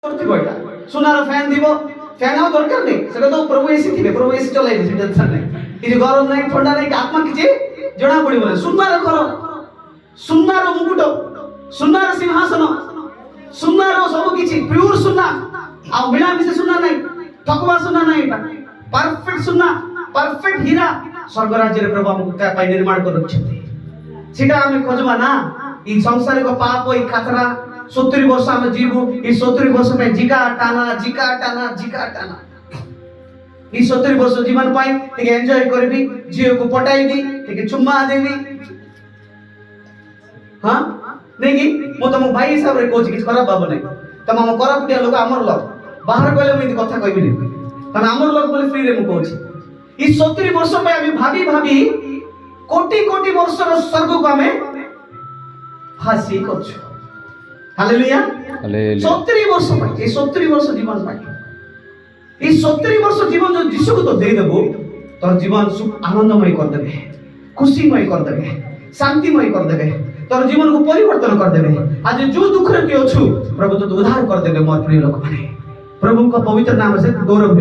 सुनार फैन দিব फैन आव दरकार নেই সেটা তো প্রভু এসি দিবে প্রভু এসি চলাইবে সেটা টেনশন নাই কিছু গরম নাই ঠান্ডা নাই আত্মা কিছু জনা পড়িব না সুনার ঘর সুনার মুকুট সুনার সিংহাসন সুনার সব কিছু পিওর সুনা আর বিনা মিশে সুনা নাই ঠকবা সুনা নাই এটা পারফেক্ট সুনা পারফেক্ট হীরা স্বর্গ রাজ্যের প্রভু আমাকে পাই নির্মাণ করছেন সেটা আমি খোঁজবা না এই সংসারে को पाप ওই খাতরা 70 वर्ष हम जीवू इस 70 वर्ष में जिका टाना इस 70 वर्ष जीवन पाई ठीक एंजॉय करबी जियो को पटाईबी ठीक चुम्मा देबी हां नहीं कि मो तम भाई हिसाब रे कोच किछ खराब बाबू नहीं तम हम कोरापुटिया लोग हमर लोग बाहर गले में कथा कहबी नहीं तम हमर लोग बोले फ्री रे मु कहछि इस 70 वर्ष में हम भाबी कोटि कोटि वर्ष रो स्वर्ग को हमें फांसी करछु हालेलुया 70 वर्ष पाई ये 70 वर्ष जीवन पाई ये 70 वर्ष जीवन जो यीशु को तो दे देबो तोर जीवन सुख आनंदमय कर देबे खुशीमय कर देबे शांतिमय कर देबे तोर जीवन को परिवर्तन कर देबे आज जो दुख रे के अछु प्रभु तो उद्धार कर देबे मोर प्रिय लोक माने प्रभु का पवित्र नाम से गौरव